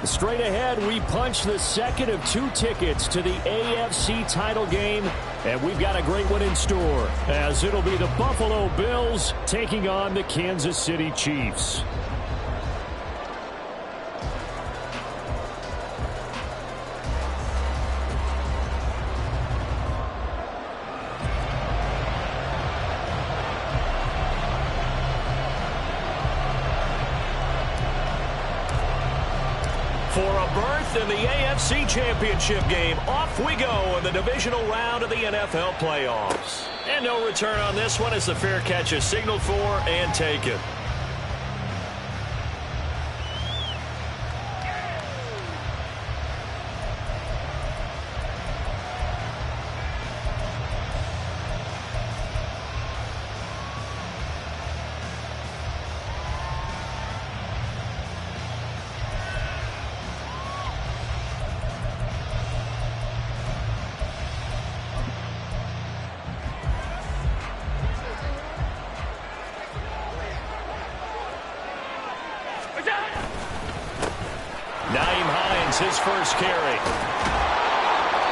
Straight ahead, we punch the second of 2 tickets to the AFC title game, and we've got a great one in store, as it'll be the Buffalo Bills taking on the Kansas City Chiefs. For a berth in the AFC Championship game, off we go in the divisional round of the NFL playoffs. And no return on this one as the fair catch is signaled for and taken. His first carry.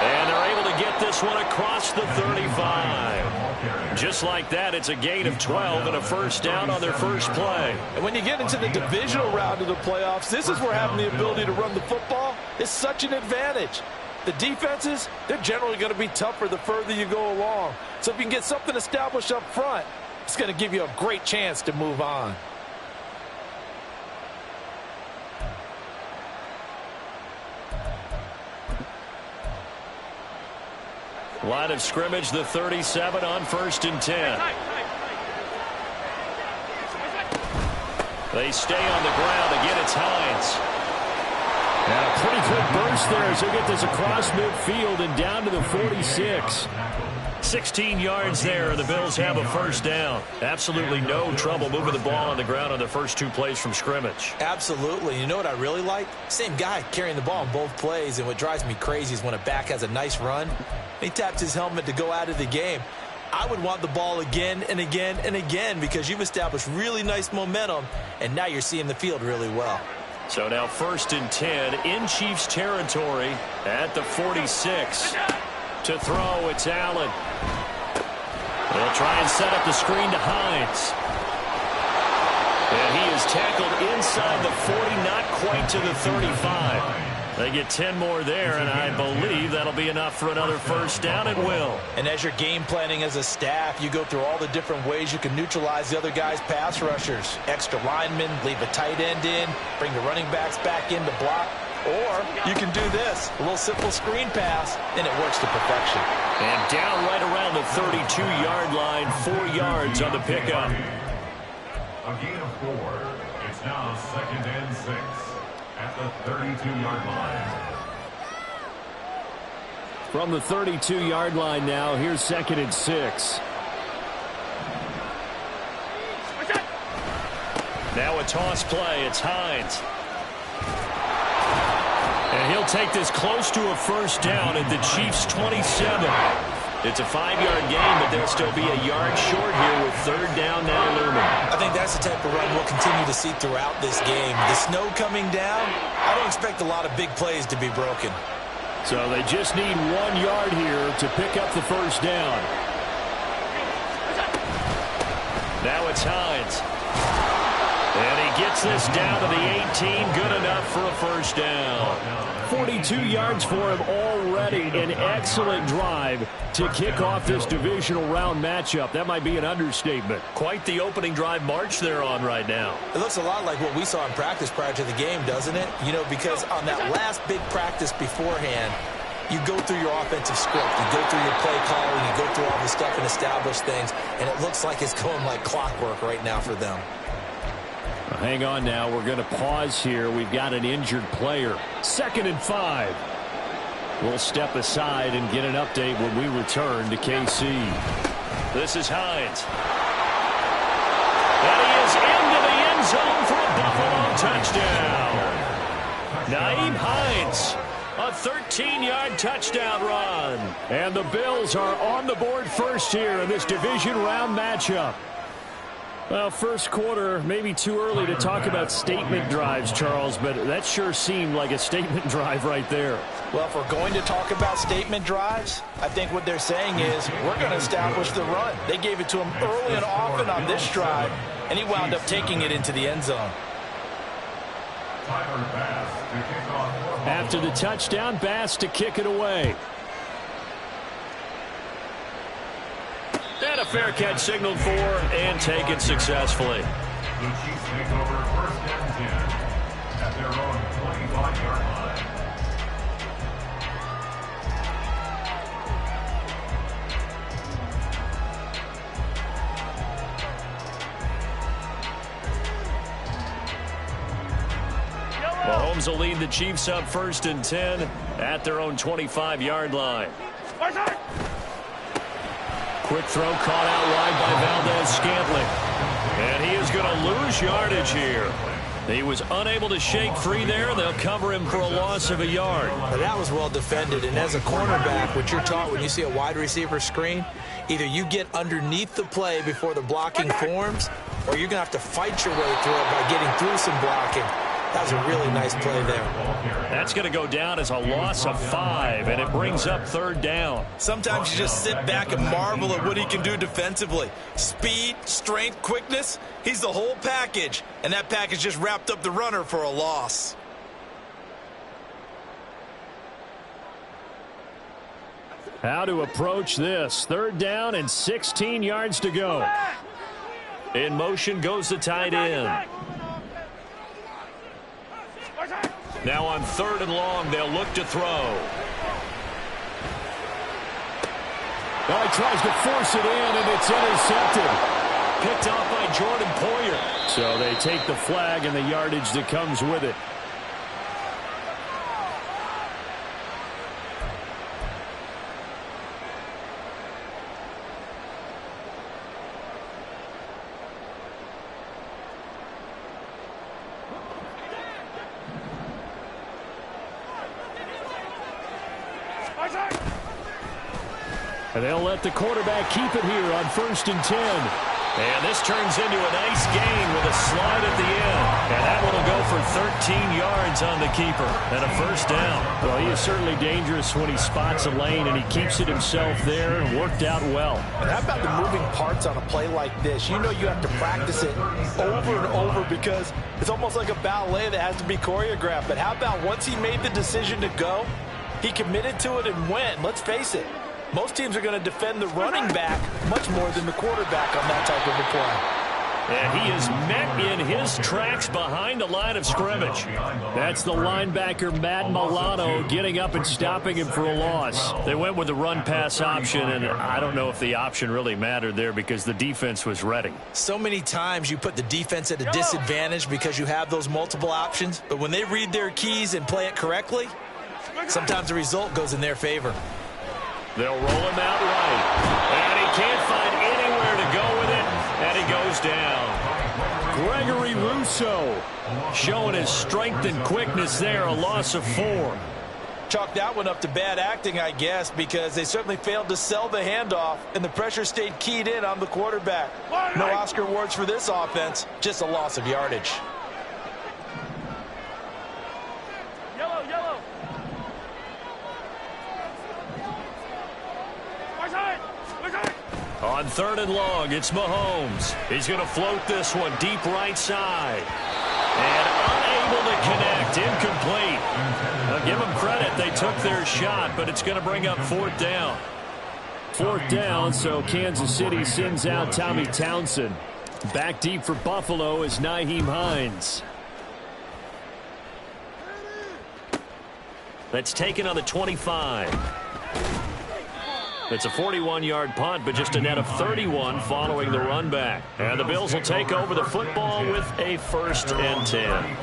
And they're able to get this one across the 35. Just like that, it's a gain of 12 and a first down on their first play. And when you get into the divisional round of the playoffs, this is where having the ability to run the football is such an advantage. The defenses, they're generally going to be tougher the further you go along. So if you can get something established up front, it's going to give you a great chance to move on. Line of scrimmage, the 37 on 1st and 10. They stay on the ground. Again, it's Hines. And a pretty quick burst there as he'll get this across midfield and down to the 46. 16 yards there, and the Bills have a first down. Absolutely no trouble moving the ball on the ground on the first 2 plays from scrimmage. Absolutely. You know what I really like? Same guy carrying the ball on both plays, and what drives me crazy is when a back has a nice run, he taps his helmet to go out of the game. I would want the ball again and again and again because you've established really nice momentum, and now you're seeing the field really well. So now 1st and 10 in Chiefs territory at the 46. To throw, it's Allen. They'll try and set up the screen to Hines. And he is tackled inside the 40, not quite to the 35. They get 10 more there, and I believe that'll be enough for another first down. It will. And as you're game planning as a staff, you go through all the different ways you can neutralize the other guy's pass rushers. Extra linemen, leave a tight end in, bring the running backs back in to block. Or you can do this, a little simple screen pass, and it works to perfection. And down right around the 32-yard line, 4 yards on the pickup. A gain of 4. It's now 2nd and 6 at the 32-yard line. From the 32-yard line now, here's 2nd and 6. Now a toss play. It's Hines. And he'll take this close to a first down at the Chiefs' 27. It's a 5-yard gain, but they'll still be a yard short here with 3rd down now looming. I think that's the type of run we'll continue to see throughout this game. The snow coming down, I don't expect a lot of big plays to be broken. So they just need 1 yard here to pick up the first down. Now it's Hines. And he gets this down to the 18. Good enough for a first down. 42 yards for him already. An excellent drive to kick off this divisional round matchup. That might be an understatement. Quite the opening drive march they're on right now. It looks a lot like what we saw in practice prior to the game, doesn't it? You know, because on that last big practice beforehand, you go through your offensive script, you go through your play calling, you go through all the stuff and establish things, and it looks like it's going like clockwork right now for them. Hang on now. We're going to pause here. We've got an injured player. 2nd and 5. We'll step aside and get an update when we return to KC. This is Hines. And he is into the end zone for a Buffalo touchdown. Nyheim Hines, a 13-yard touchdown run. And the Bills are on the board first here in this division round matchup. Well, first quarter, maybe too early to talk about statement drives, Charles, but that sure seemed like a statement drive right there. Well, if we're going to talk about statement drives, I think what they're saying is we're going to establish the run. They gave it to him early and often on this drive, and he wound up taking it into the end zone. After the touchdown, Bass to kick it away. And a fair catch signaled for and taken successfully. The Chiefs take over 1st and 10 at their own 25-yard line. Mahomes will lead the Chiefs up 1st and 10 at their own 25-yard line. Quick throw caught out wide by Valdez-Scantling. And he is going to lose yardage here. He was unable to shake free there. They'll cover him for a loss of a yard. But that was well defended. And as a cornerback, what you're taught when you see a wide receiver screen, either you get underneath the play before the blocking forms, or you're going to have to fight your way through it by getting through some blocking. That was a really nice play there. That's going to go down as a loss of 5, and it brings up 3rd down. Sometimes you just sit back and marvel at what he can do defensively. Speed, strength, quickness, he's the whole package. And that package just wrapped up the runner for a loss. How to approach this. 3rd down and 16 yards to go. In motion goes the tight end. Now on 3rd and long, they'll look to throw. Well, he tries to force it in, and it's intercepted. Picked off by Jordan Poyer. So they take the flag and the yardage that comes with it. And they'll let the quarterback keep it here on 1st and 10. And this turns into a nice gain with a slide at the end. And that one will go for 13 yards on the keeper and a 1st down. Well, he is certainly dangerous when he spots a lane, and he keeps it himself there and worked out well. And how about the moving parts on a play like this? You know you have to practice it over and over because it's almost like a ballet that has to be choreographed. But how about once he made the decision to go, he committed to it and went. Let's face it. Most teams are going to defend the running back much more than the quarterback on that type of a play. And he is met in his tracks behind the line of scrimmage. That's the linebacker, Matt Milano, getting up and stopping him for a loss. They went with the run-pass option, and I don't know if the option really mattered there because the defense was ready. So many times you put the defense at a disadvantage because you have those multiple options, but when they read their keys and play it correctly, sometimes the result goes in their favor. They'll roll him out right. And he can't find anywhere to go with it. And he goes down. Gregory Rousseau showing his strength and quickness there. A loss of 4. Chalk that one up to bad acting, I guess, because they certainly failed to sell the handoff, and the pressure stayed keyed in on the quarterback. No Oscar awards for this offense, just a loss of yardage. On 3rd and long, it's Mahomes. He's going to float this one deep right side. And unable to connect. Incomplete. I'll give them credit. They took their shot, but it's going to bring up 4th down. 4th down, so Kansas City sends out Tommy Townsend. Back deep for Buffalo is Nyheim Hines. That's taken on the 25. It's a 41-yard punt, but just a net of 31 following the run back. And the Bills will take over the football with a 1st and 10.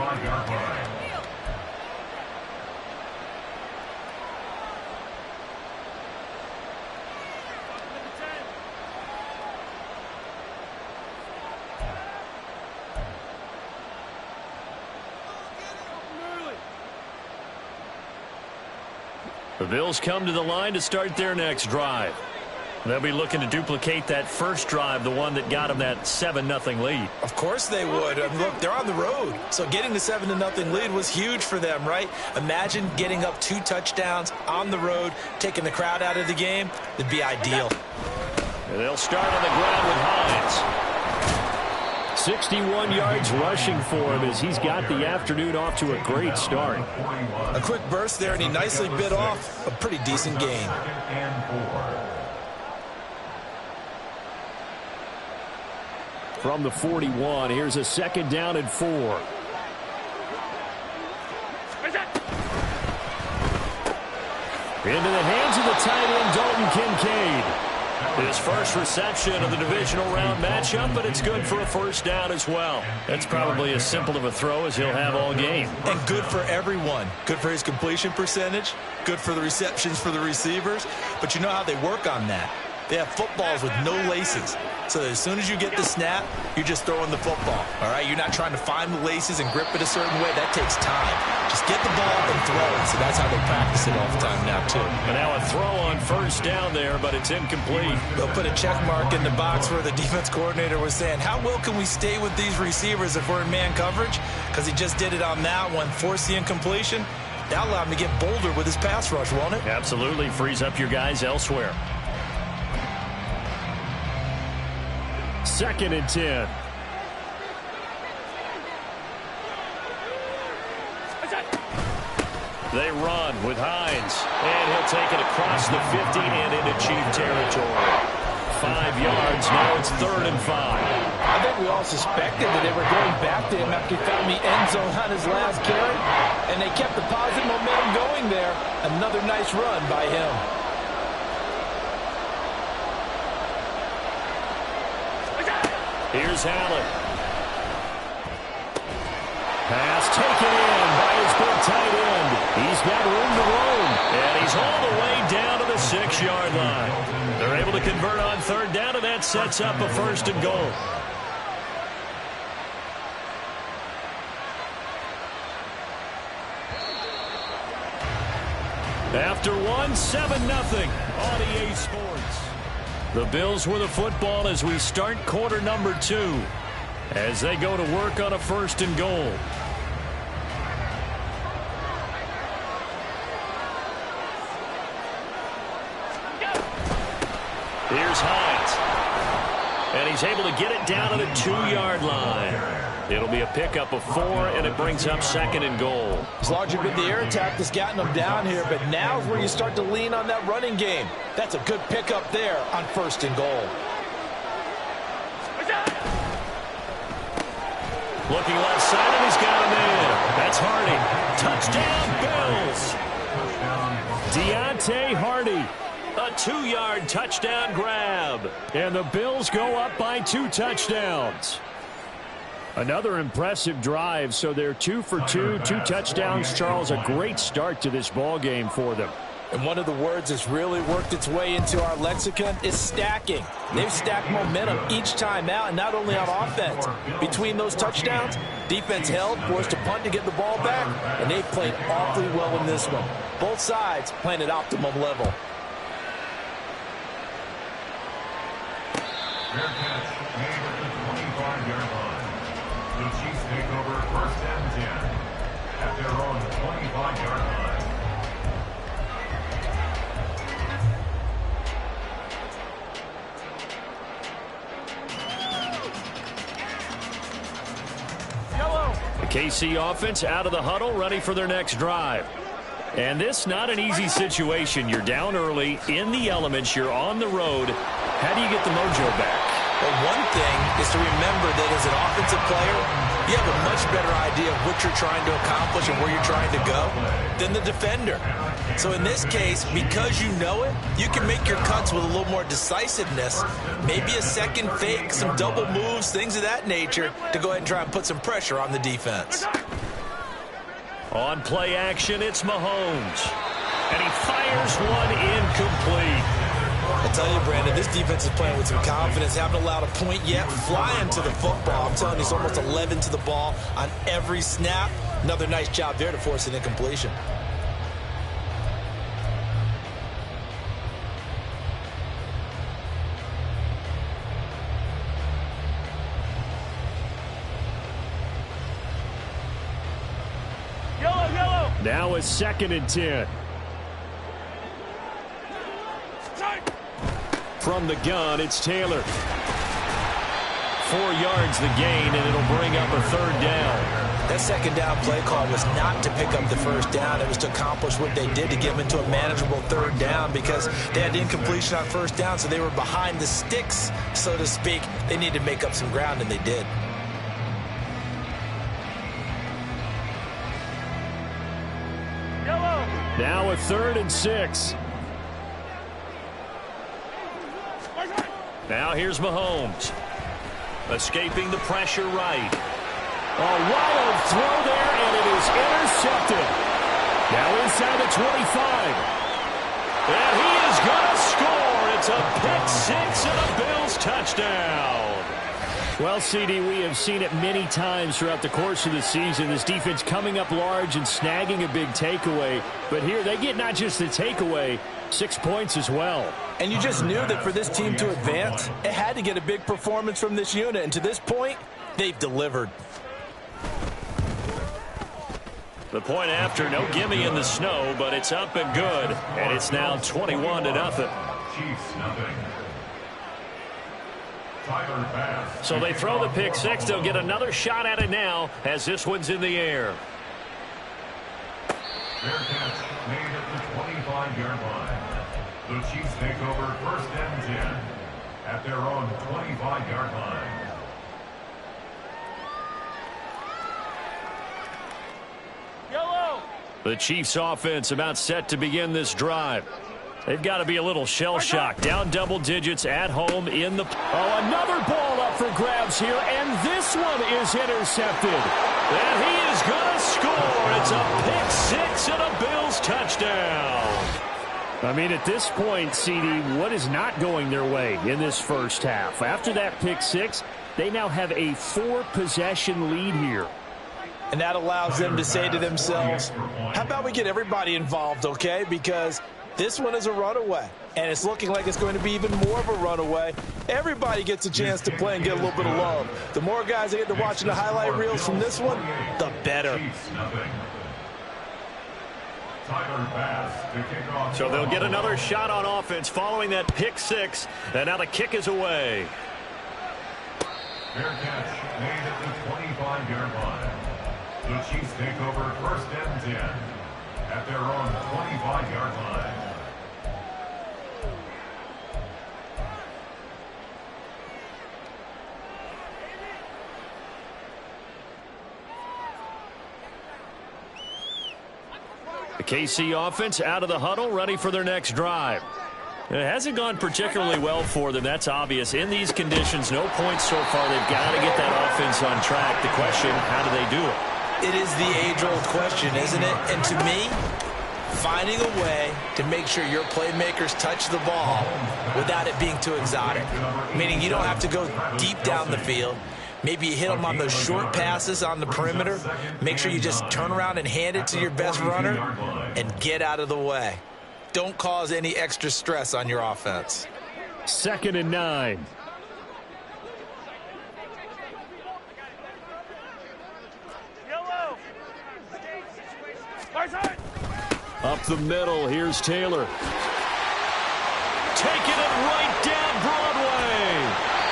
The Bills come to the line to start their next drive. They'll be looking to duplicate that first drive, the one that got them that 7-0 lead. Of course they would. I mean, look, they're on the road. So getting the 7-0 lead was huge for them, right? Imagine getting up 2 touchdowns on the road, taking the crowd out of the game. It'd be ideal. And they'll start on the ground with Hines. 61 yards rushing for him as he's got the afternoon off to a great start. A quick burst there, and he nicely bit off a pretty decent gain. From the 41, here's a 2nd down and 4. Into the hands of the tight end, Dalton Kincaid. His first reception of the divisional round matchup, but it's good for a first down as well. That's probably as simple of a throw as he'll have all game. And good for everyone. Good for his completion percentage. Good for the receptions for the receivers. But you know how they work on that. They have footballs with no laces. So as soon as you get the snap, you're just throwing the football. All right, you're not trying to find the laces and grip it a certain way. That takes time. Just get the ball and throw it. So that's how they practice it all the time now, too. And now a throw on first down there, but it's incomplete. They'll put a check mark in the box where the defense coordinator was saying, how well can we stay with these receivers if we're in man coverage? Because he just did it on that one, forced the incompletion. That allowed him to get bolder with his pass rush, won't it? Absolutely. Frees up your guys elsewhere. 2nd and 10. They run with Hines, and he'll take it across the 50 and into Chief territory. 5 yards, now it's 3rd and 5. I think we all suspected that they were going back to him after he found the end zone on his last carry, and they kept the positive momentum going there. Another nice run by him. Here's Allen. Pass taken in by his big tight end. He's got room to roam. And he's all the way down to the 6-yard line. They're able to convert on 3rd down, and that sets up a 1st and goal. After 7-0 on EA Sports. The Bills with the football as we start quarter number 2. As they go to work on a 1st and goal. Here's Hines. And he's able to get it down to the 2-yard line. It'll be a pickup of 4, and it brings up 2nd and goal. It's largely been the air attack that's gotten them down here, but now is where you start to lean on that running game. That's a good pickup there on 1st and goal. Looking left side, and he's got him in. That's Hardy. Touchdown, Bills. Deontay Hardy. A 2-yard touchdown grab. And the Bills go up by 2 touchdowns. Another impressive drive, so they're 2 for 2, 2 touchdowns. Charles, a great start to this ball game for them. And one of the words that's really worked its way into our lexicon is stacking. They've stacked momentum each time out, and not only on offense. Between those touchdowns, defense held, forced a punt to get the ball back, and they played awfully well in this one. Both sides playing at optimum level. Fair catch made at the 25-yard line. The Chiefs take over 1st and 10 at their own 25-yard line. The KC offense out of the huddle, ready for their next drive. And this not an easy situation. You're down early, in the elements, you're on the road. How do you get the mojo back? Well, one thing is to remember that as an offensive player, you have a much better idea of what you're trying to accomplish and where you're trying to go than the defender. So in this case, because you know it, you can make your cuts with a little more decisiveness, maybe a second fake, some double moves, things of that nature, to go ahead and try and put some pressure on the defense. On play action, it's Mahomes. And he fires one incomplete. I tell you, Brandon, this defense is playing with some confidence. Haven't allowed a point yet. Flying to the football. I'm telling you, it's almost 11 to the ball on every snap. Another nice job there to force an incompletion. 2nd and 10. From the gun, it's Taylor. 4 yards the gain, and it'll bring up a 3rd down. That 2nd down play call was not to pick up the 1st down. It was to accomplish what they did to get them into a manageable 3rd down because they had incompletion on 1st down, so they were behind the sticks, so to speak. They needed to make up some ground, and they did. Now a 3rd and 6. Now here's Mahomes. Escaping the pressure right. A wild throw there, and it is intercepted. Now inside the 25. And he is going to score. It's a pick 6 and a Bills touchdown. Well, CD, we have seen it many times throughout the course of the season. This defense coming up large and snagging a big takeaway. But here they get not just the takeaway, 6 points as well. And you just knew that for this team to advance, it had to get a big performance from this unit. And to this point, they've delivered. The point after, no gimme in the snow, but it's up and good. And it's now 21-0. Chiefs nothing. So they throw the pick 6. They'll get another shot at it now as this one's in the air. Fair catch made at the 25-yard line. The Chiefs take over 1st and 10 at their own 25-yard line. The Chiefs offense about set to begin this drive. They've got to be a little shell-shocked. Down double digits at home in the... Oh, another ball up for grabs here, and this one is intercepted. And he is going to score. It's a pick 6 and a Bills touchdown. I mean, at this point, CD, what is not going their way in this first half? After that pick 6, they now have a 4-possession lead here. And that allows them to say to themselves, how about we get everybody involved, okay? Because this one is a runaway, and it's looking like it's going to be even more of a runaway. Everybody gets a chance to play and get a little bit of love. The more guys that get to watching the highlight reels from this one, the better. So they'll get another shot on offense following that pick 6, and now the kick is away. Fair catch made at the 25-yard line. The Chiefs take over 1st and 10 at their own 25-yard line. The KC offense out of the huddle, ready for their next drive. It hasn't gone particularly well for them. That's obvious. In these conditions, no points so far. They've got to get that offense on track. The question, how do they do it? It is the age-old question, isn't it? And to me, finding a way to make sure your playmakers touch the ball without it being too exotic. Meaning you don't have to go deep down the field. Maybe you hit them on those short passes on the perimeter. Make sure you just turn around and hand it to your best runner and get out of the way. Don't cause any extra stress on your offense. 2nd and 9. Up the middle, here's Taylor. Taking it right down Broadway.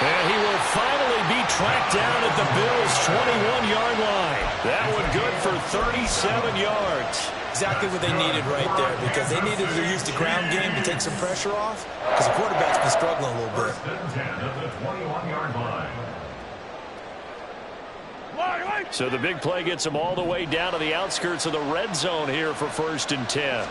And he will finally be tracked down at the Bills' 21-yard line. That one good for 37 yards. Exactly what they needed right there, because they needed to use the ground game to take some pressure off, because the quarterback's been struggling a little bit. 1st and 10 at the 21-yard line. So the big play gets them all the way down to the outskirts of the red zone here for 1st and 10.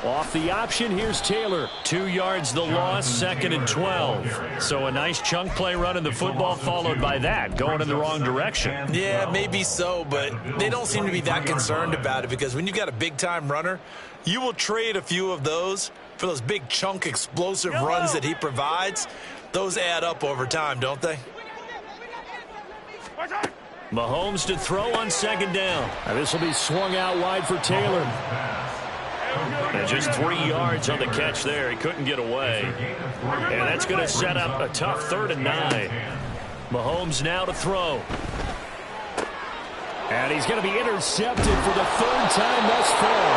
Off the option, here's Taylor. 2 yards the loss, 2nd and 12. So a nice chunk play running the football, followed by that, going in the wrong direction. Yeah, maybe so, but they don't seem to be that concerned about it, because when you've got a big-time runner, you will trade a few of those for those big chunk explosive runs that he provides. Those add up over time, don't they? Mahomes to throw on 2nd down. Now this will be swung out wide for Taylor. And just 3 yards on the catch there. He couldn't get away. And that's going to set up a tough 3rd and 9. Mahomes now to throw. And he's going to be intercepted for the third time thus far.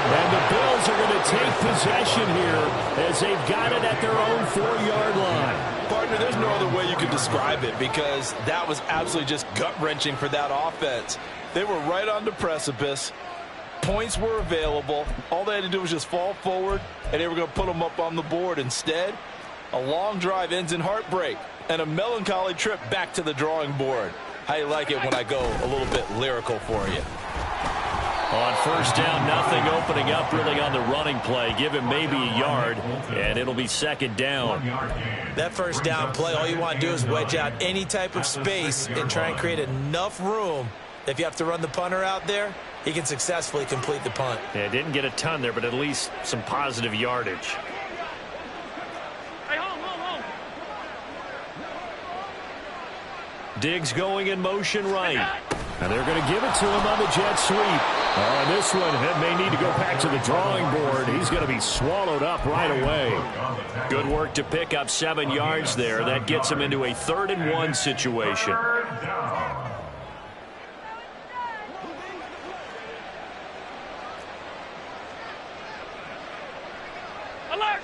And the Bills are going to take possession here as they've got it at their own 4-yard line. Partner, there's no other way you could describe it because that was absolutely just gut-wrenching for that offense. They were right on the precipice. Points were available. All they had to do was just fall forward, and they were going to put them up on the board. Instead, a long drive ends in heartbreak and a melancholy trip back to the drawing board. How you like it when I go a little bit lyrical for you? On first down, nothing opening up really on the running play. Give him maybe a yard, and it'll be second down. That first down play, all you want to do is wedge out any type of space and try and create enough room. If you have to run the punter out there, he can successfully complete the punt. Yeah, didn't get a ton there, but at least some positive yardage. Diggs going in motion right. And they're going to give it to him on the jet sweep. And this one may need to go back to the drawing board. He's going to be swallowed up right away. Good work to pick up 7 yards there. That gets him into a 3rd-and-1 situation.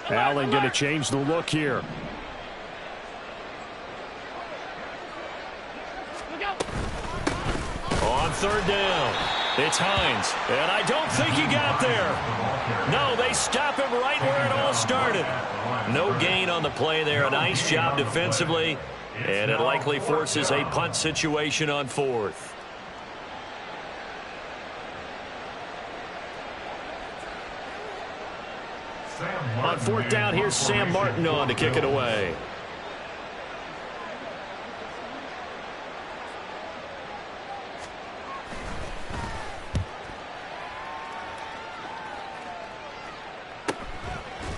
Allen going to change the look here. On 3rd down, it's Hines, and I don't think he got there. No, they stop him right where it all started. No gain on the play there. A nice job defensively, and it likely forces a punt situation on 4th. On 4th down, here's Sam Martin on to kick it away.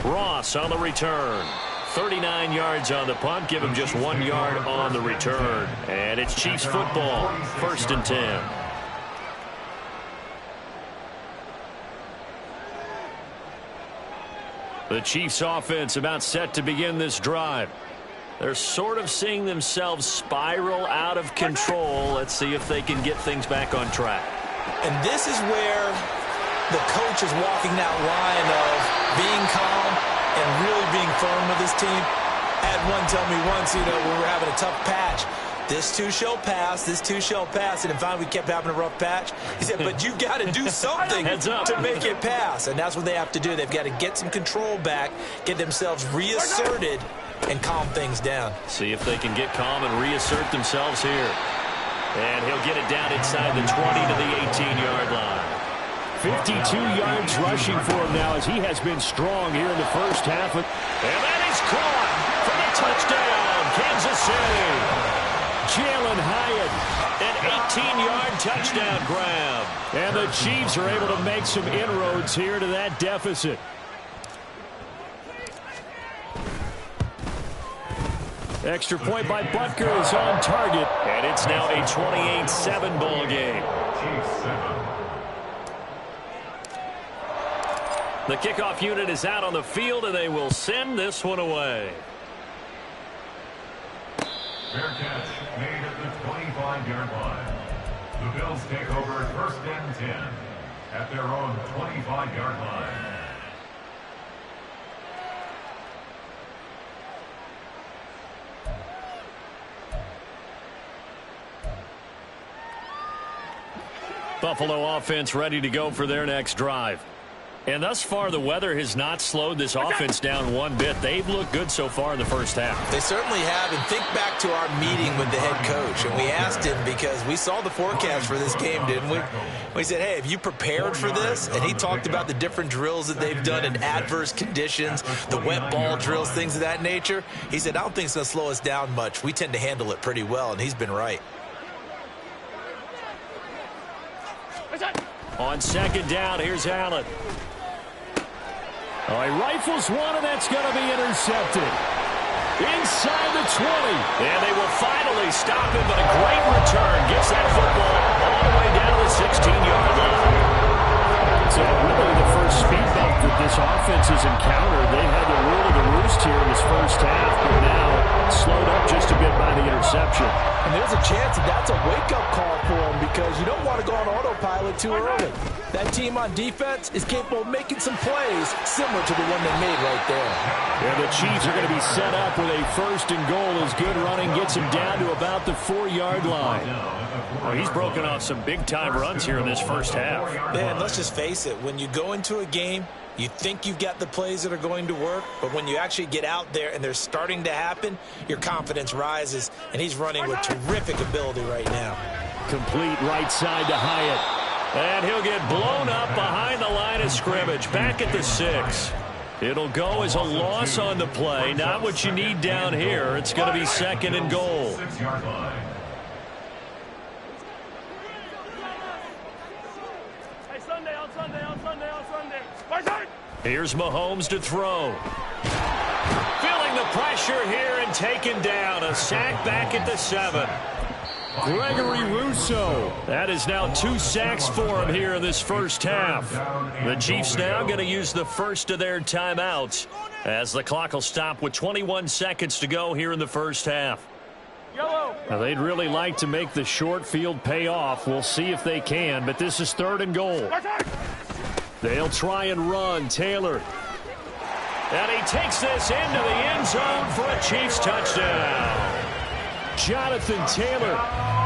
Ross on the return. 39 yards on the punt. Give him just 1 yard on the return. And it's Chiefs football. 1st and 10. The Chiefs offense about set to begin this drive. They're sort of seeing themselves spiral out of control. Let's see if they can get things back on track. And this is where the coach is walking that line of being calm and really being firm with his team. I had one tell me once, when we were having a tough patch, this too shall pass, this too shall pass. And finally we kept having a rough patch. He said, but you got to do something to make it pass. And that's what they have to do. They've got to get some control back, get themselves reasserted, and calm things down. See if they can get calm and reassert themselves here. And he'll get it down inside the 20 to the 18-yard line. 52 yards rushing for him now as he has been strong here in the first half. And that is caught for the touchdown, Kansas City. Jalen Hyatt. An 18-yard touchdown grab. And the Chiefs are able to make some inroads here to that deficit. Extra point by Butker is on target. And it's now a 28-7 ball game. The kickoff unit is out on the field, and they will send this one away. Fair catch made at the 25-yard line. The Bills take over 1st and 10 at their own 25-yard line. Buffalo offense ready to go for their next drive. And thus far, the weather has not slowed this offense down one bit. They've looked good so far in the first half. They certainly have. And think back to our meeting with the head coach. And we asked him because we saw the forecast for this game, didn't we? We said, hey, have you prepared for this? And he talked about the different drills that they've done in adverse conditions, the wet ball drills, things of that nature. He said, I don't think it's going to slow us down much. We tend to handle it pretty well, and he's been right. On 2nd down, here's Allen. Oh, he rifles one, and that's going to be intercepted. Inside the 20. And they will finally stop him, but a great return gets that football all the way down to the 16-yard line. So really the first speed bump that this offense has encountered. They had the rule of the roost here in this first half, but now slowed up just a bit by the interception. And there's a chance that that's a wake-up call for him because you don't want to go on autopilot too early. That team on defense is capable of making some plays similar to the one they made right there. And the Chiefs are going to be set up with a 1st and goal as good running gets him down to about the 4-yard line. Well, he's broken off some big-time runs here in this first half. Man, let's just face it. When you go into a game, you think you've got the plays that are going to work, but when you actually get out there and they're starting to happen, your confidence rises, and he's running with terrific ability right now. Complete right side to Hyatt. And he'll get blown up behind the line of scrimmage, back at the 6. It'll go as a loss on the play. Not what you need down here. It's going to be 2nd and goal. 6-yard line. Here's Mahomes to throw. Feeling the pressure here and taken down. A sack back at the 7. Gregory Rousseau. That is now 2 sacks for him here in this first half. The Chiefs now going to use the first of their timeouts as the clock will stop with 21 seconds to go here in the first half. Now, they'd really like to make the short field pay off. We'll see if they can, but this is 3rd and goal. They'll try and run. Taylor. And he takes this into the end zone for a Chiefs touchdown. Jonathan Taylor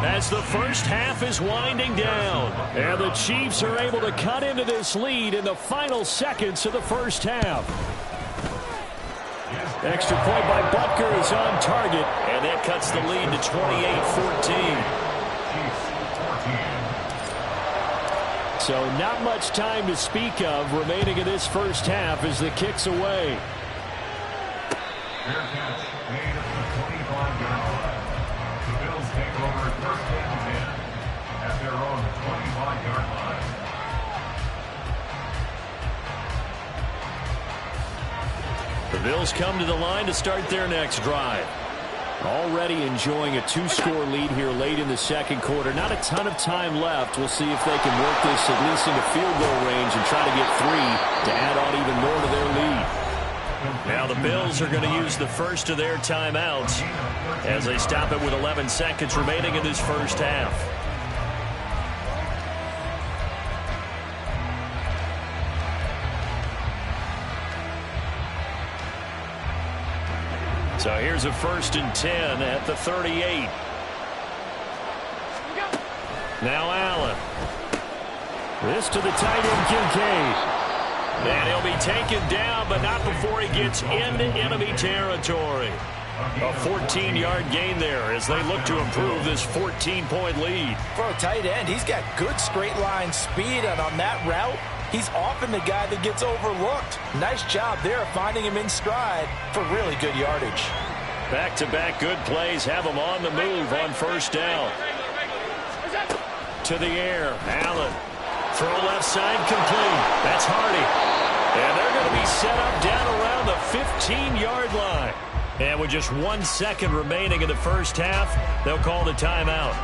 As the first half is winding down. And the Chiefs are able to cut into this lead in the final seconds of the first half. Extra point by Butker is on target. And that cuts the lead to 28-14. So not much time to speak of remaining in this first half as the kick's away. Fair catch made at the 25-yard line. The Bills take over 1st and 10 at their own 25-yard line. The Bills come to the line to start their next drive. Already enjoying a 2-score lead here late in the second quarter. Not a ton of time left. We'll see if they can work this at least into field goal range and try to get 3 to add on even more to their lead. Now the Bills are going to use the first of their timeouts as they stop it with 11 seconds remaining in this first half. So here's a 1st and 10 at the 38. Now Allen. This to the tight end, Kincaid. And he'll be taken down, but not before he gets into enemy territory. A 14-yard gain there as they look to improve this 14-point lead. For a tight end, he's got good straight-line speed, and on that route, he's often the guy that gets overlooked. Nice job there of finding him in stride for really good yardage. Back-to-back good plays have him on the move on 1st down. To the air, Allen. Throw left side complete. That's Hardy. And they're going to be set up down around the 15-yard line. And with just 1 second remaining in the first half, they'll call the timeout.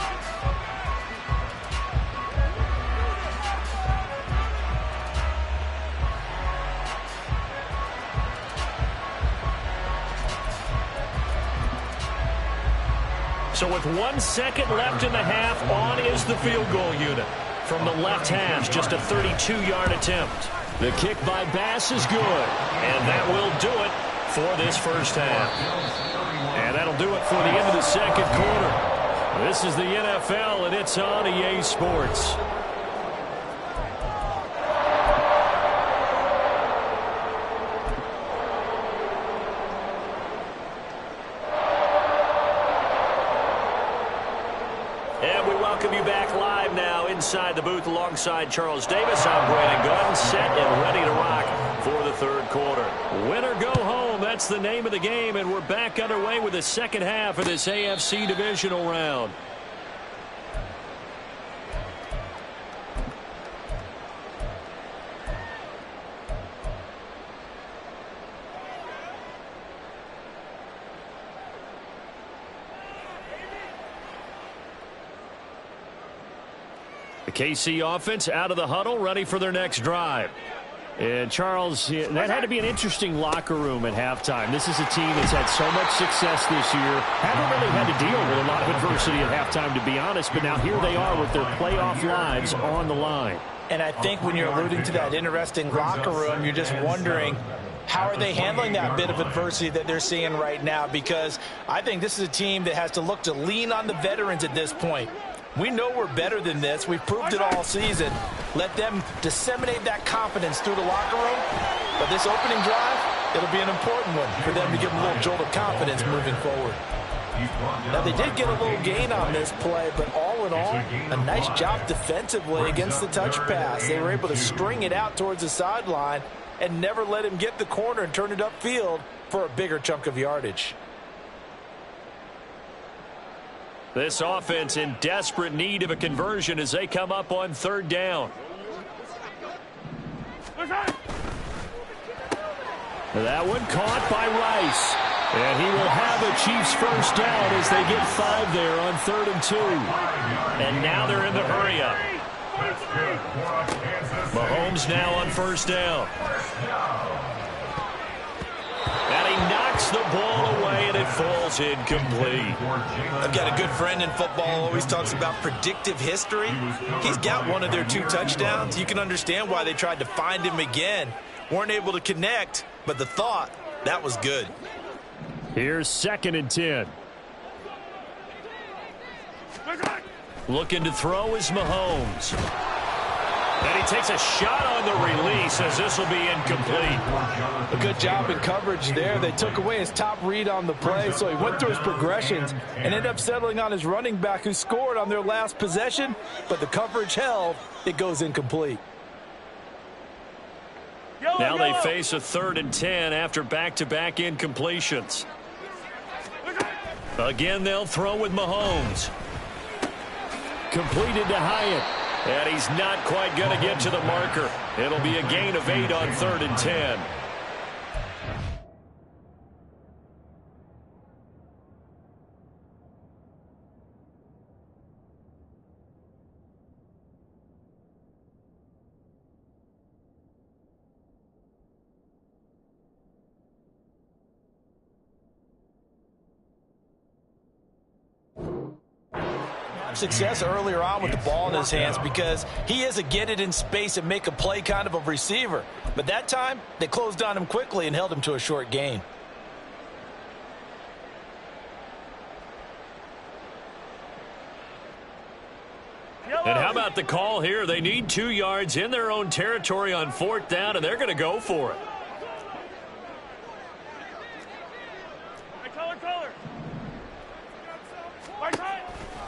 So with 1 second left in the half, on is the field goal unit. From the left hash, just a 32-yard attempt. The kick by Bass is good. And that will do it for this first half. And that'll do it for the end of the second quarter. This is the NFL, and it's on EA Sports. And we welcome you back live now inside the booth alongside Charles Davis. I'm Brandon Gordon, set and ready to rock for the third quarter. Win or go home, that's the name of the game, and we're back underway with the second half of this AFC divisional round. The KC offense out of the huddle, ready for their next drive. And, Charles, that had to be an interesting locker room at halftime. This is a team that's had so much success this year. Haven't really had to deal with a lot of adversity at halftime, to be honest. But now here they are with their playoff lives on the line. And I think when you're alluding to that interesting locker room, you're just wondering, how are they handling that bit of adversity that they're seeing right now? Because I think this is a team that has to look to lean on the veterans at this point. We know we're better than this. We've proved it all season. Let them disseminate that confidence through the locker room. But this opening drive, it'll be an important one for them to give them a little jolt of confidence moving forward. Now, they did get a little gain on this play, but all in all, a nice job defensively against the touch pass. They were able to string it out towards the sideline and never let him get the corner and turn it upfield for a bigger chunk of yardage. This offense in desperate need of a conversion as they come up on third down. That one caught by Rice. And he will have a Chiefs first down as they get 5 there on 3rd and 2. And now they're in the hurry-up. Mahomes now on first down. And he knocks the ball away, and it falls incomplete. I've got a good friend in football, always talks about predictive history. He's got one of their 2 touchdowns. You can understand why they tried to find him again. Weren't able to connect, but the thought, that was good. Here's 2nd and 10. Looking to throw is Mahomes. And he takes a shot on the release as this will be incomplete. A good job in coverage there. They took away his top read on the play, so he went through his progressions and ended up settling on his running back who scored on their last possession, but the coverage held. It goes incomplete. Now they face a 3rd and 10 after back-to-back incompletions. Again, they'll throw with Mahomes. Completed to Hyatt. And he's not quite going to get to the marker. It'll be a gain of 8 on 3rd and 10. Success earlier on with the ball in his hands because he is a get it in space and make a play kind of a receiver. But that time, they closed on him quickly and held him to a short gain. And how about the call here? They need 2 yards in their own territory on 4th down, and they're going to go for it.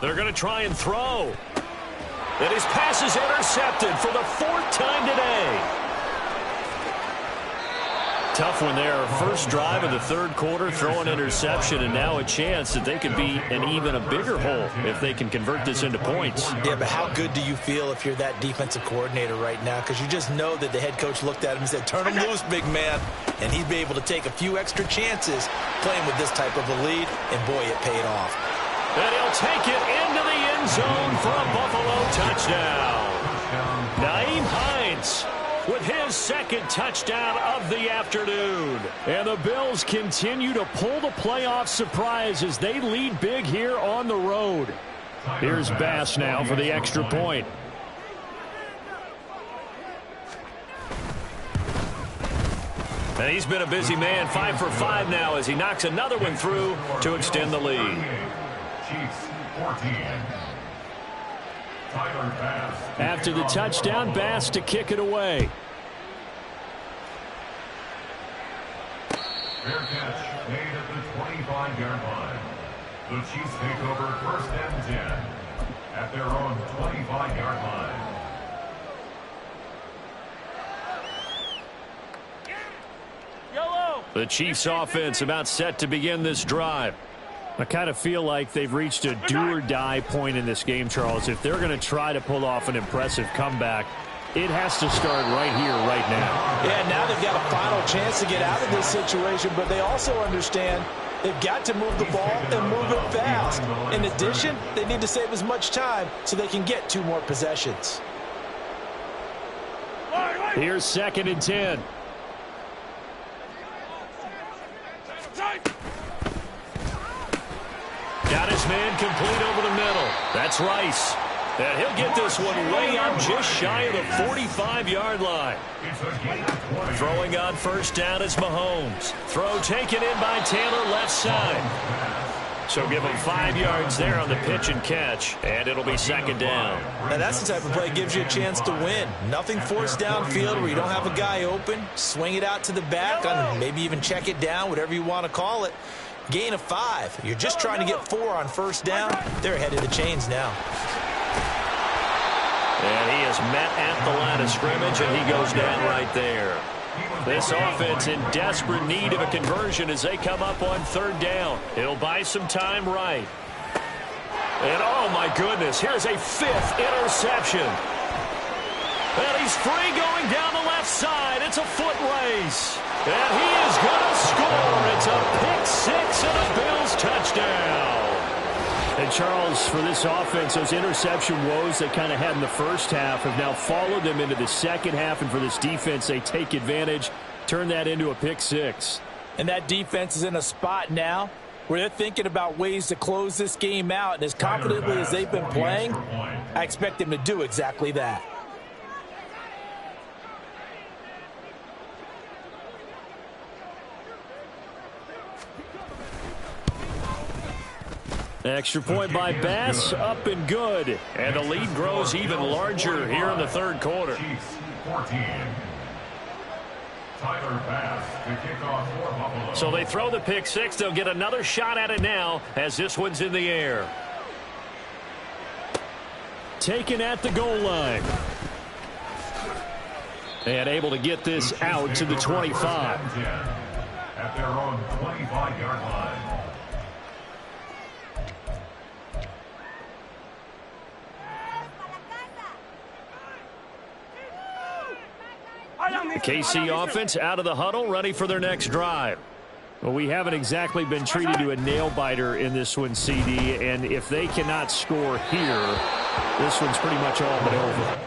They're going to try and throw. And his pass is intercepted for the 4th time today. Tough one there. First drive of the 3rd quarter, throw an interception, and now a chance that they could be in even a bigger hole if they can convert this into points. Yeah, but how good do you feel if you're that defensive coordinator right now? Because you just know that the head coach looked at him and said, turn him loose, big man. And he'd be able to take a few extra chances playing with this type of a lead, and boy, it paid off. And he'll take it into the end zone for a Buffalo touchdown. Nyheim Hines with his 2nd touchdown of the afternoon. And the Bills continue to pull the playoff surprise as they lead big here on the road. Here's Bass now for the extra point. And he's been a busy man, 5 for 5 now as he knocks another one through to extend the lead. Chiefs 14. After the touchdown, Bass to kick it away. Fair catch made at the 25-yard line. The Chiefs take over 1st and 10 at their own 25-yard line. The Chiefs offense about set to begin this drive. I kind of feel like they've reached a do-or-die point in this game, Charles. If they're going to try to pull off an impressive comeback, it has to start right here, right now. Yeah, now they've got a final chance to get out of this situation, but they also understand they've got to move the ball and move it fast. In addition, they need to save as much time so they can get 2 more possessions. Here's 2nd and 10. Got his man complete over the middle. That's Rice. And he'll get this one way up just shy of the 45-yard line. Throwing on 1st down is Mahomes. Throw taken in by Taylor left side. So give him 5 yards there on the pitch and catch, and it'll be 2nd down. Now that's the type of play that gives you a chance to win. Nothing forced downfield where you don't have a guy open. Swing it out to the back, maybe even check it down, whatever you want to call it. Gain of 5. You're just trying to get 4 on 1st down. They're ahead of the chains now. And he is met at the line of scrimmage, and he goes down right there. This offense in desperate need of a conversion as they come up on 3rd down. It'll buy some time right. And oh my goodness, here's a 5th interception. And he's free going down the left side. It's a foot race. And he is going to score. It's a pick 6 and a Bills touchdown. And Charles, for this offense, those interception woes they kind of had in the first half have now followed them into the second half. And for this defense, they take advantage, turn that into a pick 6. And that defense is in a spot now where they're thinking about ways to close this game out. And as confidently as they've been playing, I expect them to do exactly that. Extra point by Bass, up and good. And the lead grows even larger here in the 3rd quarter. So they throw the pick 6. They'll get another shot at it now as this one's in the air. Taken at the goal line. And able to get this out to the 25. At their own 25-yard line. The KC offense out of the huddle, ready for their next drive. Well, we haven't exactly been treated to a nail-biter in this one, CD, and if they cannot score here, this one's pretty much all but over.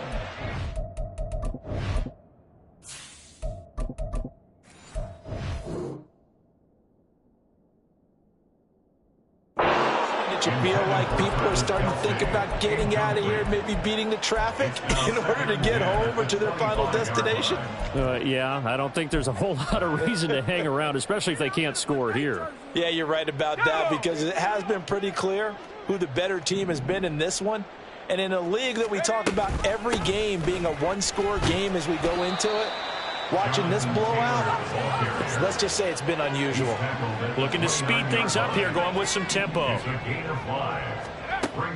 You feel like people are starting to think about getting out of here, maybe beating the traffic in order to get home or to their final destination? Yeah, I don't think there's a whole lot of reason to hang around, especially if they can't score here. Yeah, you're right about that because it has been pretty clear who the better team has been in this one. And in a league that we talk about every game being a one-score game as we go into it, watching this blowout, let's just say it's been unusual. Looking to speed things up here, going with some tempo.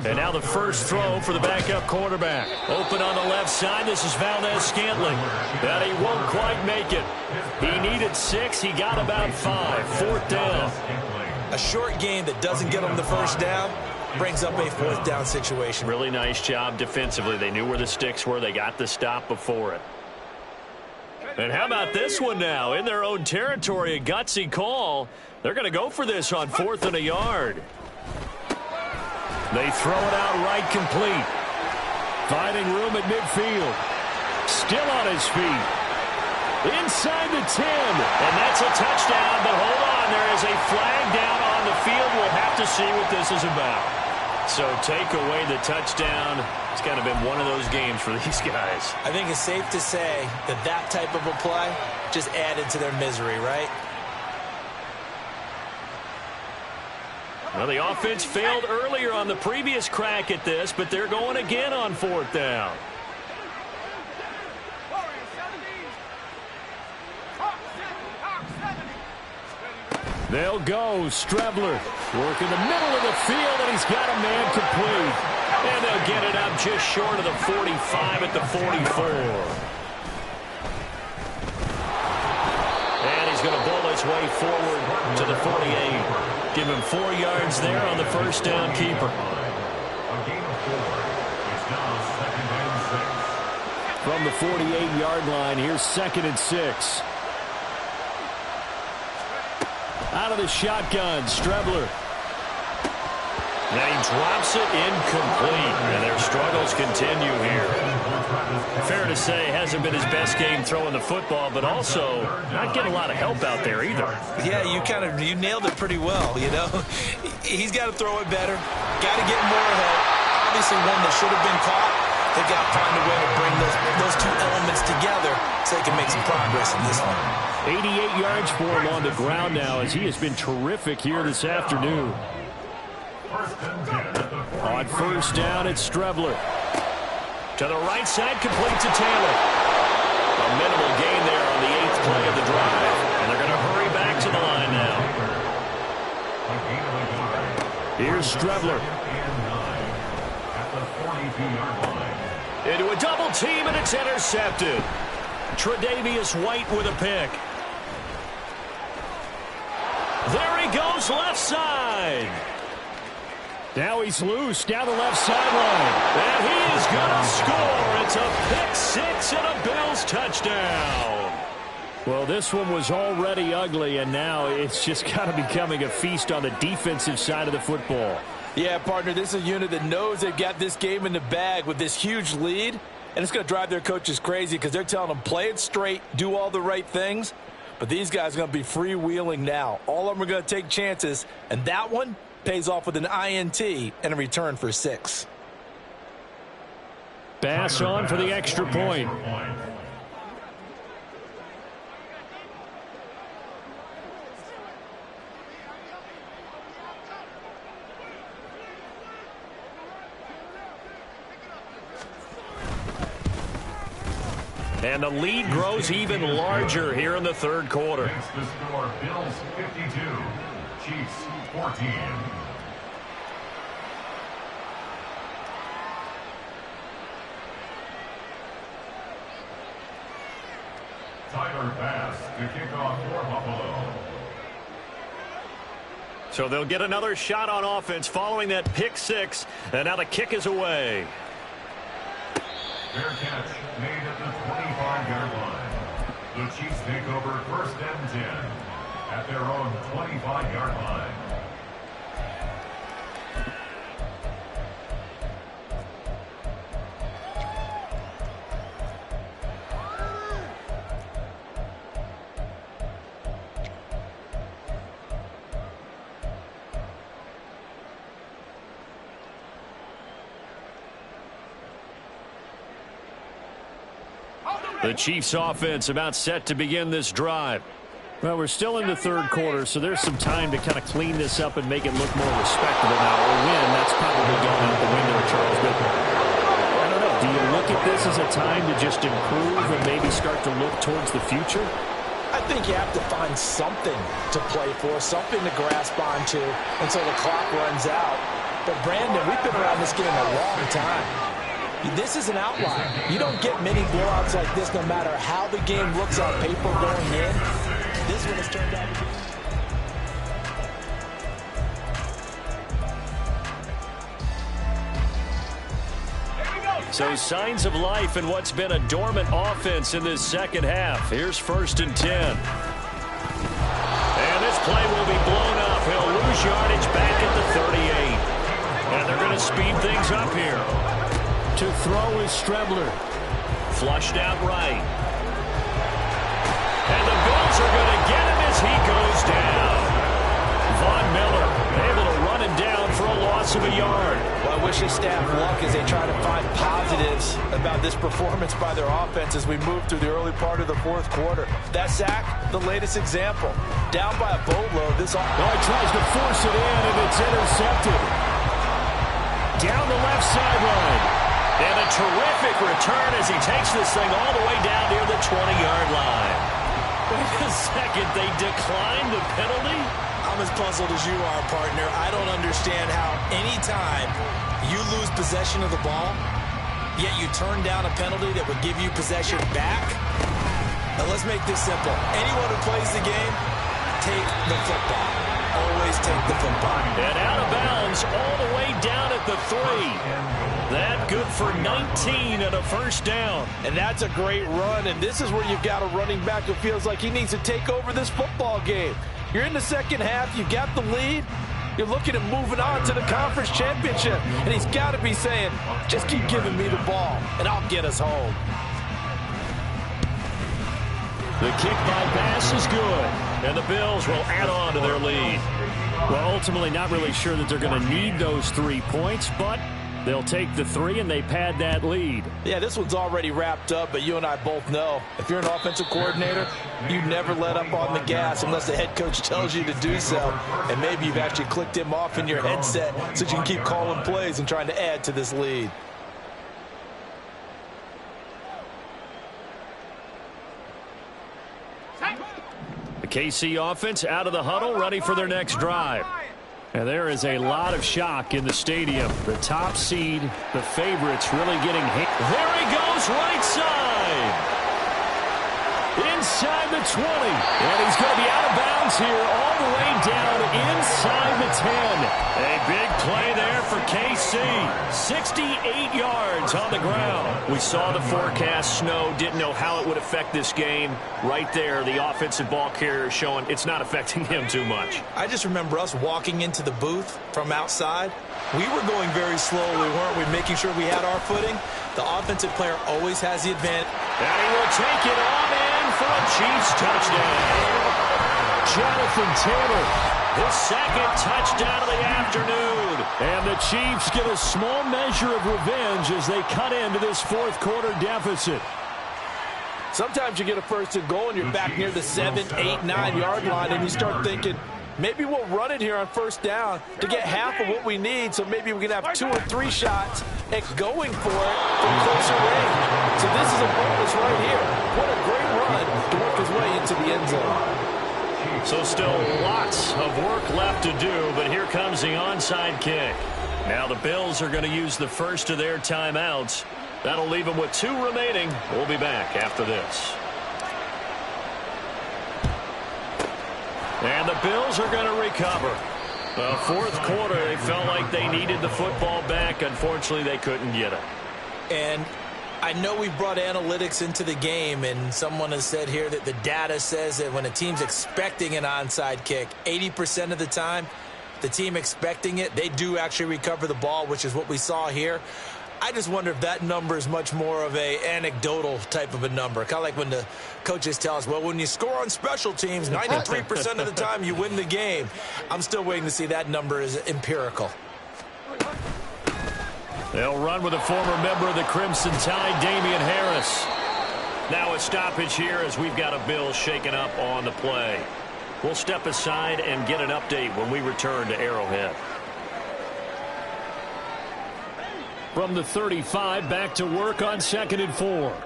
And now the first throw for the backup quarterback. Open on the left side. This is Valdez-Scantling. And he won't quite make it. He needed 6. He got about 5. 4th down. A short game that doesn't get them the 1st down brings up a 4th down situation. Really nice job defensively. They knew where the sticks were. They got the stop before it. And how about this one now? In their own territory, a gutsy call. They're going to go for this on 4th and a yard. They throw it out right complete. Finding room at midfield. Still on his feet. Inside the 10. And that's a touchdown, but hold on. There is a flag down on the field. We'll have to see what this is about. So take away the touchdown. It's kind of been one of those games for these guys. I think it's safe to say that that type of a play just added to their misery, right? Well, the offense failed earlier on the previous crack at this, but they're going again on 4th down. They'll go. Strebler working the middle of the field, and he's got a man complete. And they'll get it up just short of the 45 at the 44. And he's going to bowl his way forward to the 48. Give him 4 yards there on the 1st down keeper. From the 48-yard line, here's 2nd and 6. Out of the shotgun, Strebler. And he drops it incomplete, and their struggles continue here. Fair to say, hasn't been his best game throwing the football, but also not getting a lot of help out there either. Yeah, you nailed it pretty well, you know. He's got to throw it better, got to get more help. Obviously one that should have been caught. They've got to find a way to bring those two elements together so they can make some progress in this one. 88 yards for him on the ground now as he has been terrific here this afternoon. On first down, it's Strebler. To the right side, complete to Taylor. A minimal gain there on the 8th play of the drive. And they're going to hurry back to the line now. Here's Strebler. Into a double team, and it's intercepted. Tre'Davious White with a pick. There he goes, left side. Now he's loose down the left sideline. And he is going to score. It's a pick six and a Bills touchdown. Well, this one was already ugly, and now it's just kind of becoming a feast on the defensive side of the football. Yeah, partner, this is a unit that knows they've got this game in the bag with this huge lead, and it's going to drive their coaches crazy because they're telling them play it straight, do all the right things, but these guys are going to be freewheeling now. All of them are going to take chances, and that one pays off with an INT and a return for 6. Bass on for the extra point. And the lead grows even larger here in the third quarter. Makes the score Bills 52, Chiefs 14. Tyler Bass to kick off for Buffalo. So they'll get another shot on offense following that pick six. And now the kick is away. Fair catch made at the 25-yard line. The Chiefs take over first and 10 at their own 25-yard line. The Chiefs offense about set to begin this drive. Well, we're still in the third quarter, so there's some time to kind of clean this up and make it look more respectable now. Or win, that's probably going out the window, Charles. But I don't know. Do you look at this as a time to just improve and maybe start to look towards the future? I think you have to find something to play for, something to grasp onto until the clock runs out. But, Brandon, we've been around this game a long time. This is an outlier. You don't get many blowouts like this no matter how the game looks on paper going in. This one has turned out to be. So signs of life in what's been a dormant offense in this second half. Here's first and 10. And this play will be blown up. He'll lose yardage back at the 38. And they're going to speed things up here. To throw is Strebler. Flushed out right. And the Bills are going to get him as he goes down. Von Miller able to run him down for a loss of a yard. Well, I wish his staff luck as they try to find positives about this performance by their offense as we move through the early part of the fourth quarter. That sack, the latest example. Down by a boatload. This he tries to force it in, and it's intercepted. Down the left sideline. And a terrific return as he takes this thing all the way down near the 20-yard line. Wait a second, they declined the penalty? I'm as puzzled as you are, partner. I don't understand how any time you lose possession of the ball, yet you turn down a penalty that would give you possession back. Now let's make this simple. Anyone who plays the game, take the football. Always take the football. And out of bounds all the way down at the 3. That good for 19 and a first down. And that's a great run, and this is where you've got a running back who feels like he needs to take over this football game. You're in the second half, you've got the lead. You're looking at moving on to the conference championship. And he's got to be saying, just keep giving me the ball, and I'll get us home. The kick by pass is good. And the Bills will add on to their lead. Well, ultimately not really sure that they're going to need those 3 points, but they'll take the 3 and they pad that lead. Yeah, this one's already wrapped up, but you and I both know if you're an offensive coordinator, you never let up on the gas unless the head coach tells you to do so. And maybe you've actually clicked him off in your headset so you can keep calling plays and trying to add to this lead. The KC offense out of the huddle, ready for their next drive. And there is a lot of shock in the stadium. The top seed, the favorites, really getting hit. There he goes, right side. Inside the 20. And he's going to be out of bounds here all the way down inside the 10. A big play there for KC. 68 yards on the ground. We saw the forecast snow, didn't know how it would affect this game. Right there, the offensive ball carrier showing it's not affecting him too much. I just remember us walking into the booth from outside. We were going very slowly, weren't we, making sure we had our footing. The offensive player always has the advantage. And he will take it on in for a Chiefs touchdown. Jonathan Taylor, his second touchdown of the afternoon. And the Chiefs get a small measure of revenge as they cut into this fourth quarter deficit. Sometimes you get a first and goal and you're back near the 7, 8, 9 yard line and you start thinking, maybe we'll run it here on first down to get half of what we need, so maybe we can have 2 or 3 shots at going for it from closer range. So this is a bonus right here. What a great run to work his way into the end zone. So still lots of work left to do, but here comes the onside kick. Now the Bills are going to use the first of their timeouts. That'll leave them with 2 remaining. We'll be back after this. And the Bills are going to recover. Fourth quarter, they felt like they needed the football back. Unfortunately, they couldn't get it. And I know we brought analytics into the game, and someone has said here that the data says that when a team's expecting an onside kick, 80% of the time, the team expecting it, they do actually recover the ball, which is what we saw here. I just wonder if that number is much more of a anecdotal type of a number. Kind of like when the coaches tell us, well, when you score on special teams, 93% of the time you win the game. I'm still waiting to see that number is empirical. They'll run with a former member of the Crimson Tide, Damian Harris. Now a stoppage here as we've got a Bill shaken up on the play. We'll step aside and get an update when we return to Arrowhead. From the 35, back to work on 2nd and 4.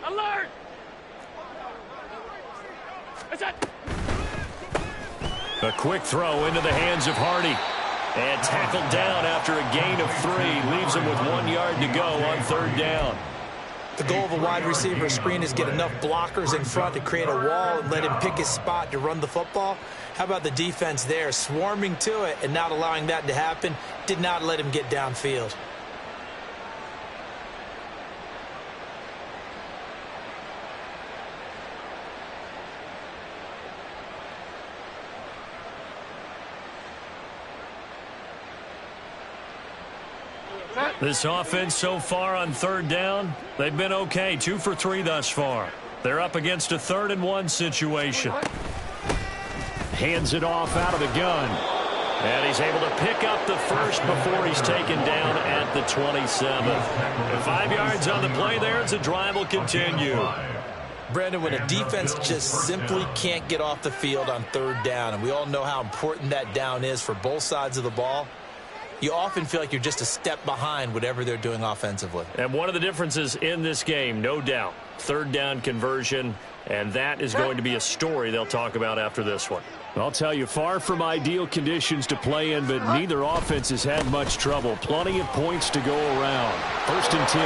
Alert! A quick throw into the hands of Hardy. And tackled down after a gain of 3. Leaves him with 1 yard to go on 3rd down. The goal of a wide receiver screen is get enough blockers in front to create a wall and let him pick his spot to run the football. How about the defense there, swarming to it and not allowing that to happen? Did not let him get downfield. This offense so far on 3rd down, they've been okay. 2 for 3 thus far. They're up against a 3rd and 1 situation. Hands it off out of the gun. And he's able to pick up the first before he's taken down at the 27. 5 yards on the play there as the drive will continue. Brandon, when a defense just simply can't get off the field on 3rd down, and we all know how important that down is for both sides of the ball, you often feel like you're just a step behind whatever they're doing offensively. And one of the differences in this game, no doubt, 3rd down conversion, and that is going to be a story they'll talk about after this one. I'll tell you, far from ideal conditions to play in, but neither offense has had much trouble. Plenty of points to go around. 1st and 10.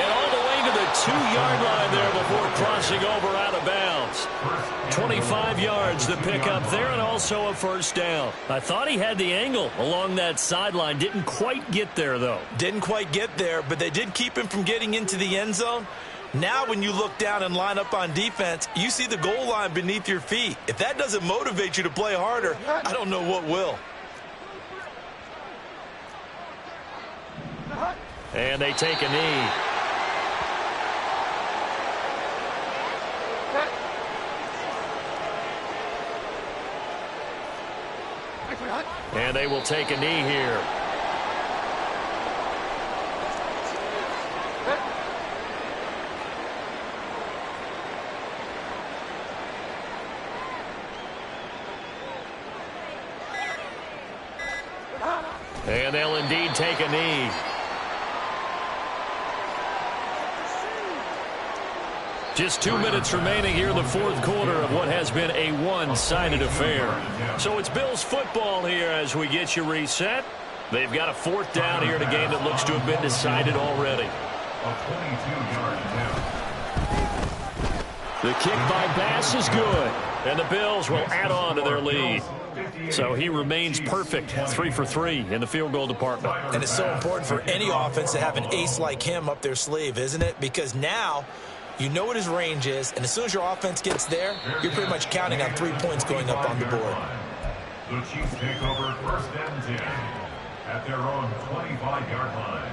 And all the way to the 2-yard line there before crossing over out of bounds. 25 yards to pick up there and also a 1st down. I thought he had the angle along that sideline. Didn't quite get there, though. Didn't quite get there, but they did keep him from getting into the end zone. Now when you look down and line up on defense, you see the goal line beneath your feet. If that doesn't motivate you to play harder, I don't know what will. And they take a knee. And they will take a knee here. And they'll indeed take a knee. Just 2 minutes remaining here in the fourth quarter of what has been a one-sided affair. So it's Bills football here as we get you reset. They've got a fourth down here in a game that looks to have been decided already. The kick by Bass is good, and the Bills will add on to their lead. So he remains perfect, 3 for 3 in the field goal department. And it's so important for any offense to have an ace like him up their sleeve, isn't it? Because now you know what his range is, and as soon as your offense gets there, you're pretty much counting on 3 points going up on the board. The Chiefs take over first and 10 at their own 25-yard line.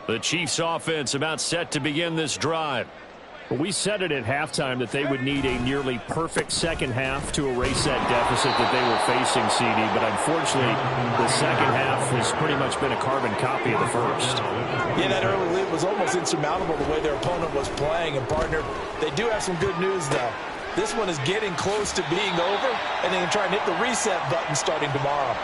The Chiefs offense about set to begin this drive. We said it at halftime that they would need a nearly perfect second half to erase that deficit that they were facing, CD. But unfortunately, the second half has pretty much been a carbon copy of the first. Yeah, that early lead was almost insurmountable the way their opponent was playing. And, partner, they do have some good news, though. This one is getting close to being over, and they can try and hit the reset button starting tomorrow.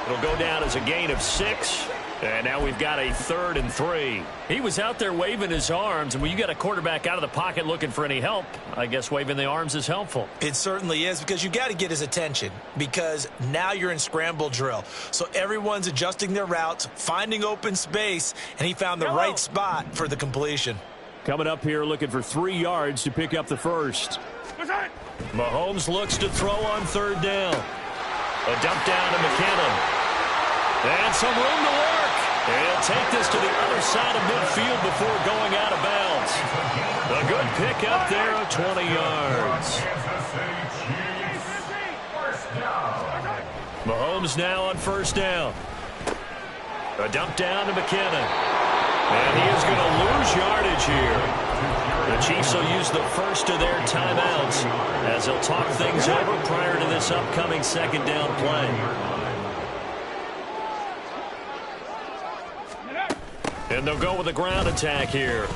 It'll go down as a gain of 6. And now we've got a 3rd and 3. He was out there waving his arms, and when you got a quarterback out of the pocket looking for any help, I guess waving the arms is helpful. It certainly is, because you got to get his attention, because now you're in scramble drill. So everyone's adjusting their routes, finding open space, and he found the right spot for the completion. Coming up here looking for 3 yards to pick up the first. Mahomes looks to throw on 3rd down. A dump down to McKinnon. And some room to work. He'll take this to the other side of midfield before going out of bounds. A good pick up there of 20 yards. Mahomes now on 1st down. A dump down to McKinnon. And he is going to lose yardage here. The Chiefs will use the first of their timeouts as they'll talk things over prior to this upcoming 2nd down play. And they'll go with a ground attack here.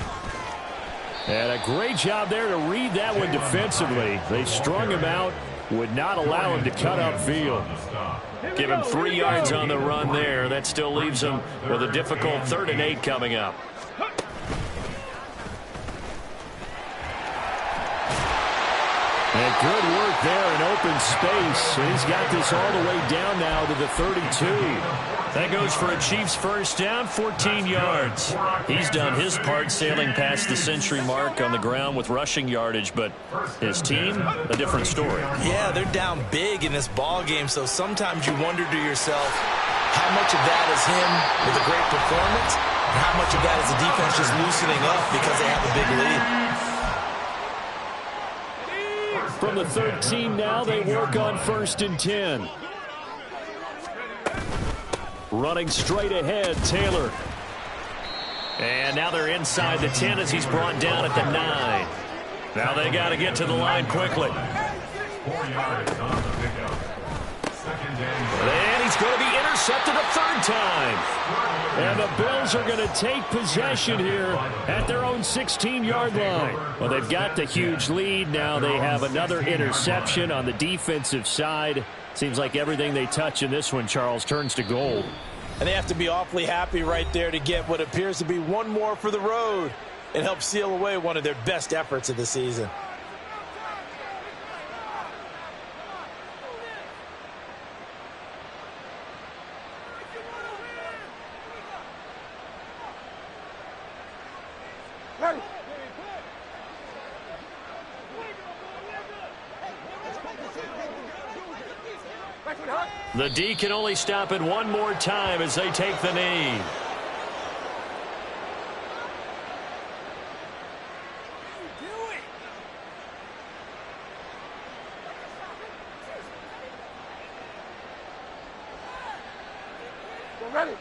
And a great job there to read that one defensively. They strung him out, would not allow him to cut upfield. Give him 3 yards on the run there. That still leaves him with a difficult 3rd and 8 coming up. And good work there in open space. He's got this all the way down now to the 32. That goes for a Chiefs 1st down, 14 yards. He's done his part sailing past the century mark on the ground with rushing yardage, but his team, a different story. Yeah, they're down big in this ball game, so sometimes you wonder to yourself how much of that is him with a great performance and how much of that is the defense just loosening up because they have a big lead. From the 13 now, they work on 1st and 10. Running straight ahead, Taylor. And now they're inside the 10 as he's brought down at the 9. Now they got to get to the line quickly. 4 yards on the pickup. 2nd down. And he's going to be intercepted a 3rd time. And the Bills are going to take possession here at their own 16-yard line. Well, they've got the huge lead. Now they have another interception on the defensive side. Seems like everything they touch in this one, Charles, turns to gold. And they have to be awfully happy right there to get what appears to be one more for the road and help seal away one of their best efforts of the season. The D can only stop it one more time as they take the knee. Ready.